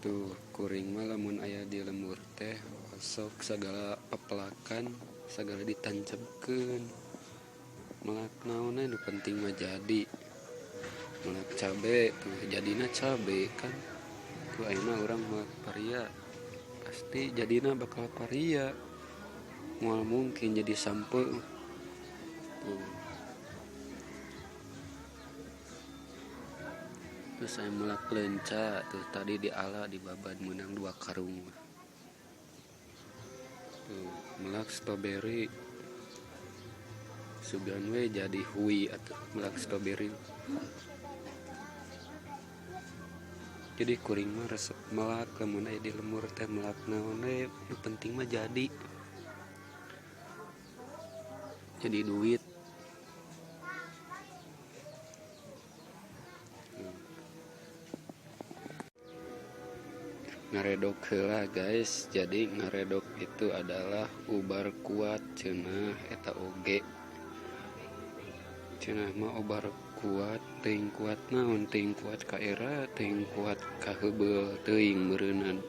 Tuh kuring mah lamun aya di lembur teh sok sagala pepelakan sagala ditancapkeun melak naonna nu penting mah jadi melak cabe tuh jadina cabe kan tuh ayeuna urang melak paria pasti jadina bakal paria moal mungkin jadi sampeu tuh. Terus saya melak lenca tuh tadi di ala di babad menang 2 karung tuh melak strawberry sugan we jadi hui atau melak strawberry jadi kuring mah resep melak lamun aya di lembur teh melak naon we nu penting mah jadi duit. Ngaredok heula guys, jadi ngaredok itu adalah ubar kuat cenah eta oge cenah mah ubar kuat teuing kuat naon teuing kuat ka era teuing kuat ka heubeul teuing meureunan